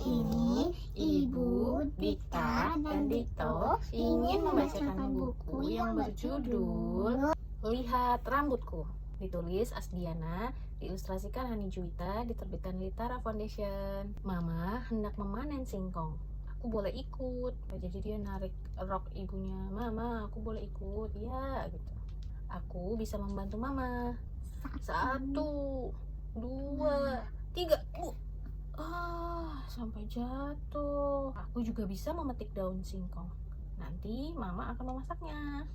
ini, Ibu, Dika, dan Dito ingin membacakan buku yang berjudul Lihat Rambutku. Ditulis Asdiana, diilustrasikan Hani Juwita, diterbitkan Litara Foundation. Mama hendak memanen singkong. Aku boleh ikut. Jadi dia narik rok ibunya. Mama, aku boleh ikut. Ya, gitu. Aku bisa membantu mama. 1, 2, 3. Sampai jatuh. Aku juga bisa memetik daun singkong. Nanti mama akan memasaknya.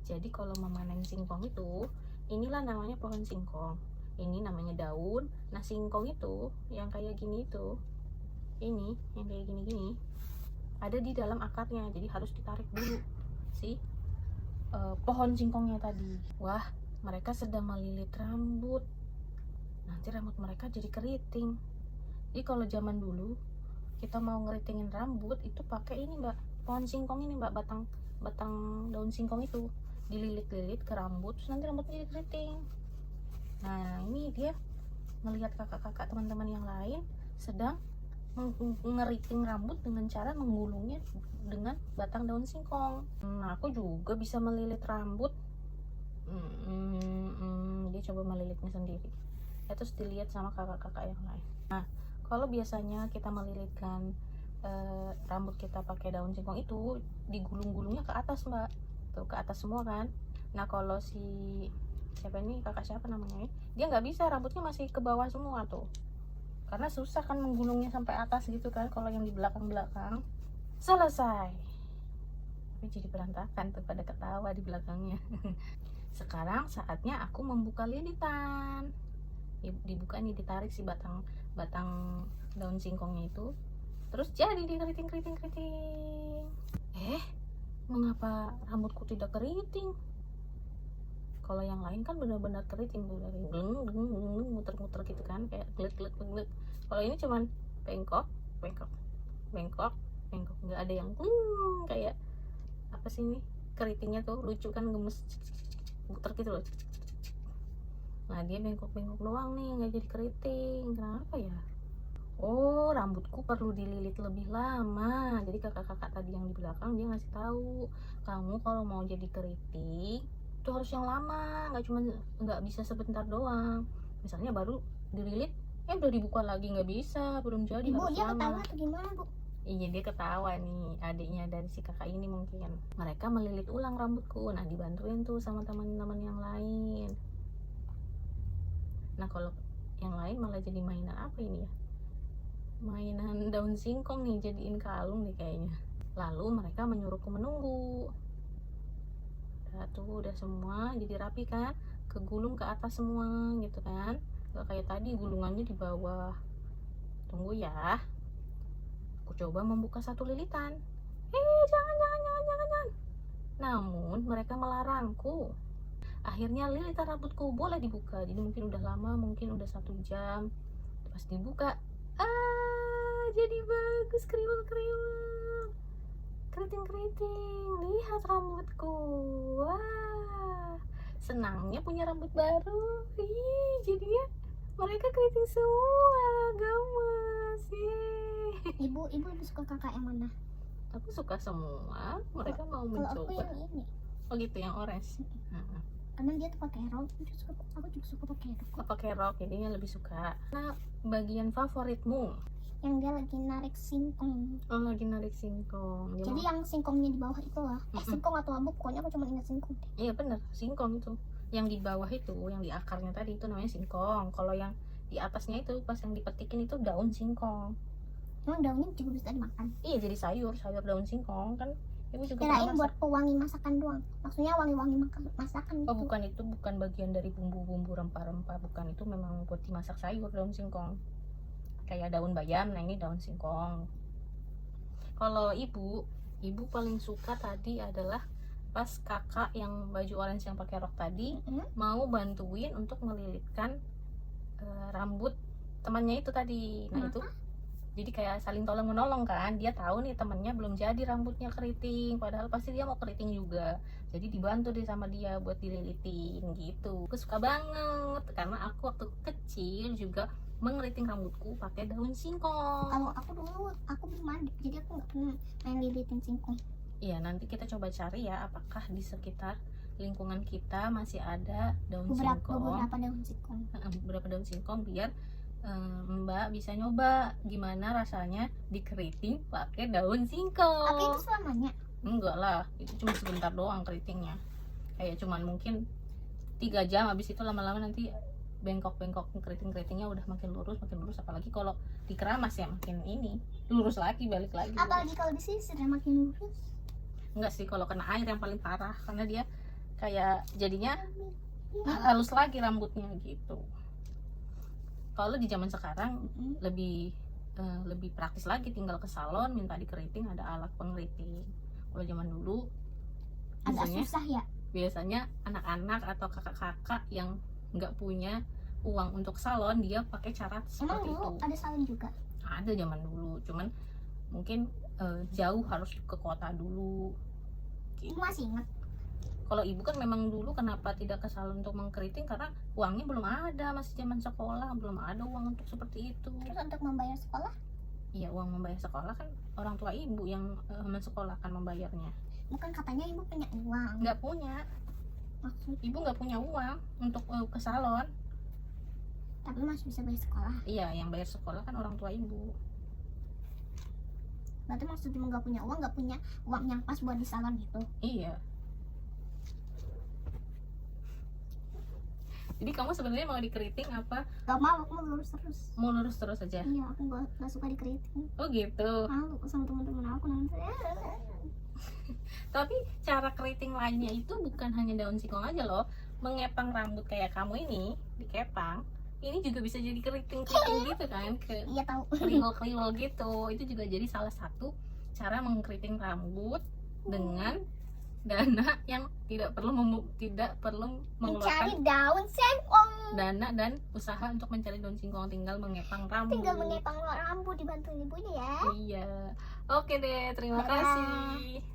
Jadi kalau memanen singkong itu, inilah namanya pohon singkong. Ini namanya daun. Nah, singkong itu yang kayak gini itu, ini yang kayak gini-gini, ada di dalam akarnya. Jadi harus ditarik dulu si pohon singkongnya tadi. Wah, mereka sedang melilit rambut. Nanti rambut mereka jadi keriting. Jadi kalau zaman dulu kita mau ngeritingin rambut itu pakai ini, Mbak, pohon singkong ini, Mbak, batang daun singkong itu dililit-lilit ke rambut, terus nanti rambutnya jadi keriting. Nah, ini dia melihat kakak-kakak teman-teman yang lain sedang ngeriting rambut dengan cara menggulungnya dengan batang daun singkong. Nah, aku juga bisa melilit rambut. Dia coba melilitnya sendiri. Terus dilihat sama kakak-kakak yang lain. Nah, kalau biasanya kita melilitkan rambut kita pakai daun singkong itu digulung-gulungnya ke atas, Mbak. Tuh, ke atas semua kan. Nah, kalau si siapa ini, kakak siapa namanya, dia nggak bisa, rambutnya masih ke bawah semua tuh. Karena susah kan menggulungnya sampai atas gitu kan kalau yang di belakang-belakang. Selesai. Tapi jadi berantakan tuh, pada ketawa di belakangnya. Sekarang saatnya aku membuka lilitan. Dibuka nih, ditarik si batang daun singkongnya itu, terus jadi di keriting. Mengapa rambutku tidak keriting? Kalau yang lain kan benar-benar keriting tuh, dari muter-muter gitu kan, kayak glet. Kalau ini cuman bengkok, nggak ada yang kayak apa sih ini, keritingnya tuh lucu kan, gemes muter gitu loh. Nah, dia bengkok doang nih, nggak jadi keriting. Kenapa ya? Oh, rambutku perlu dililit lebih lama. Jadi kakak-kakak tadi yang di belakang dia ngasih tahu, kamu kalau mau jadi keriting itu harus yang lama, nggak bisa sebentar doang. Misalnya baru dililit, udah dibuka lagi, nggak bisa, belum jadi. Ibu, harus dia lama. ketawa atau gimana, Bu? Iya, dia ketawa nih, adiknya dari si kakak ini mungkin. Mereka melilit ulang rambutku. Nah, dibantuin tuh sama teman-teman yang lain. Nah, kalau yang lain malah jadi mainan apa ini ya? Mainan daun singkong nih, jadiin kalung nih kayaknya. Lalu mereka menyuruhku menunggu. Udah semua jadi rapi kan, kegulung ke atas semua gitu kan, gak kayak tadi gulungannya di bawah. Tunggu ya, aku coba membuka satu lilitan. Jangan. Namun mereka melarangku. Akhirnya lilitan rambutku boleh dibuka. Jadi mungkin udah lama, mungkin udah 1 jam. Pas dibuka, jadi bagus, kriwel, keriting. Lihat rambutku. Wah, senangnya punya rambut baru. Jadinya mereka keriting semua, gemes. Ibu lebih suka kakak yang mana? Aku suka semua. Mereka mau Kalau aku mencoba. yang ini. Oh gitu, yang orange. Karena dia tuh pakai rok, aku juga suka pakai rok. Pakai rok, jadinya lebih suka. Nah, bagian favoritmu? Yang dia lagi narik singkong. Oh, lagi narik singkong. Jadi yang singkongnya di bawah itu lah. Singkong atau abu, pokoknya aku cuma ingat singkong. Iya bener, singkong itu. Yang di bawah itu, yang di akarnya tadi itu namanya singkong. Kalau yang di atasnya itu, pas yang dipetikin itu daun singkong. Emang daunnya juga bisa dimakan? Iya, jadi sayur daun singkong kan. Ibu juga kirain buat pewangi masakan doang. Maksudnya wangi-wangi masakan gitu. Oh, bukan, itu bukan bagian dari bumbu-bumbu rempah-rempah, bukan. Itu memang buat dimasak sayur, daun singkong. Kayak daun bayam, nah ini daun singkong. Kalau ibu paling suka tadi adalah pas kakak yang baju orange yang pakai rok tadi mau bantuin untuk melilitkan rambut temannya itu tadi. Nah, itu jadi kayak saling tolong menolong kan. Dia tahu nih temennya belum jadi rambutnya keriting, padahal pasti dia mau keriting juga. Jadi dibantu deh sama dia buat dililitin gitu. Aku suka banget karena aku waktu kecil juga mengeriting rambutku pakai daun singkong. Kalau aku dulu aku belum ada, jadi aku nggak pernah main lilitin singkong. Iya, nanti kita coba cari ya apakah di sekitar lingkungan kita masih ada daun Beberapa singkong. daun singkong. Beberapa daun singkong biar Mbak bisa nyoba gimana rasanya dikeriting pakai daun singkong. Tapi itu selamanya. Enggak lah, itu cuma sebentar doang keritingnya. Kayak cuman mungkin 3 jam, habis itu lama-lama nanti bengkok-bengkok keriting-keritingnya udah makin lurus, apalagi kalau dikeramas ya makin ini lurus lagi, balik lagi. Apalagi kalau disisir makin lurus. Enggak sih, kalau kena air yang paling parah karena dia kayak jadinya halus lagi rambutnya gitu. Kalau di zaman sekarang lebih praktis lagi, tinggal ke salon minta dikeriting, ada alat pengeriting. Kalau zaman dulu Agak susah ya. biasanya anak-anak atau kakak-kakak yang nggak punya uang untuk salon, dia pakai cara Emang seperti dulu itu. ada salon juga? Ada zaman dulu, cuman mungkin jauh, harus ke kota dulu. Ibu masih ingat. Kalau ibu kan memang dulu kenapa tidak ke salon untuk mengkeriting, karena uangnya belum ada, masih zaman sekolah, belum ada uang untuk seperti itu. Terus untuk membayar sekolah? Iya, uang membayar sekolah kan orang tua ibu yang mensekolahkan, membayarnya. Bukan katanya ibu punya uang. Nggak punya, Maksud, ibu nggak punya uang untuk ke salon. tapi masih bisa bayar sekolah. Iya, yang bayar sekolah kan orang tua ibu. Berarti maksudnya nggak punya uang yang pas buat di salon gitu. Iya. Jadi kamu sebenarnya mau dikeriting apa? Gak mau, aku mau lurus terus. Mau lurus terus aja? Iya, aku nggak suka dikeriting. Oh gitu. Malu sama teman-teman aku nanti. Tapi cara keriting lainnya itu bukan hanya daun singkong aja loh. Mengepang rambut kayak kamu ini, dikepang, ini juga bisa jadi keriting-keriting gitu kan, ke Iya tahu. kriwel-kriwel gitu. Itu juga jadi salah satu cara mengkeriting rambut dengan dana yang tidak perlu mengeluarkan Mencari daun singkong. dana dan usaha untuk mencari daun singkong, tinggal mengepang rambut. Tinggal mengepang rambut dibantu ibunya ya. Iya. Oke deh, terima Dadah. kasih.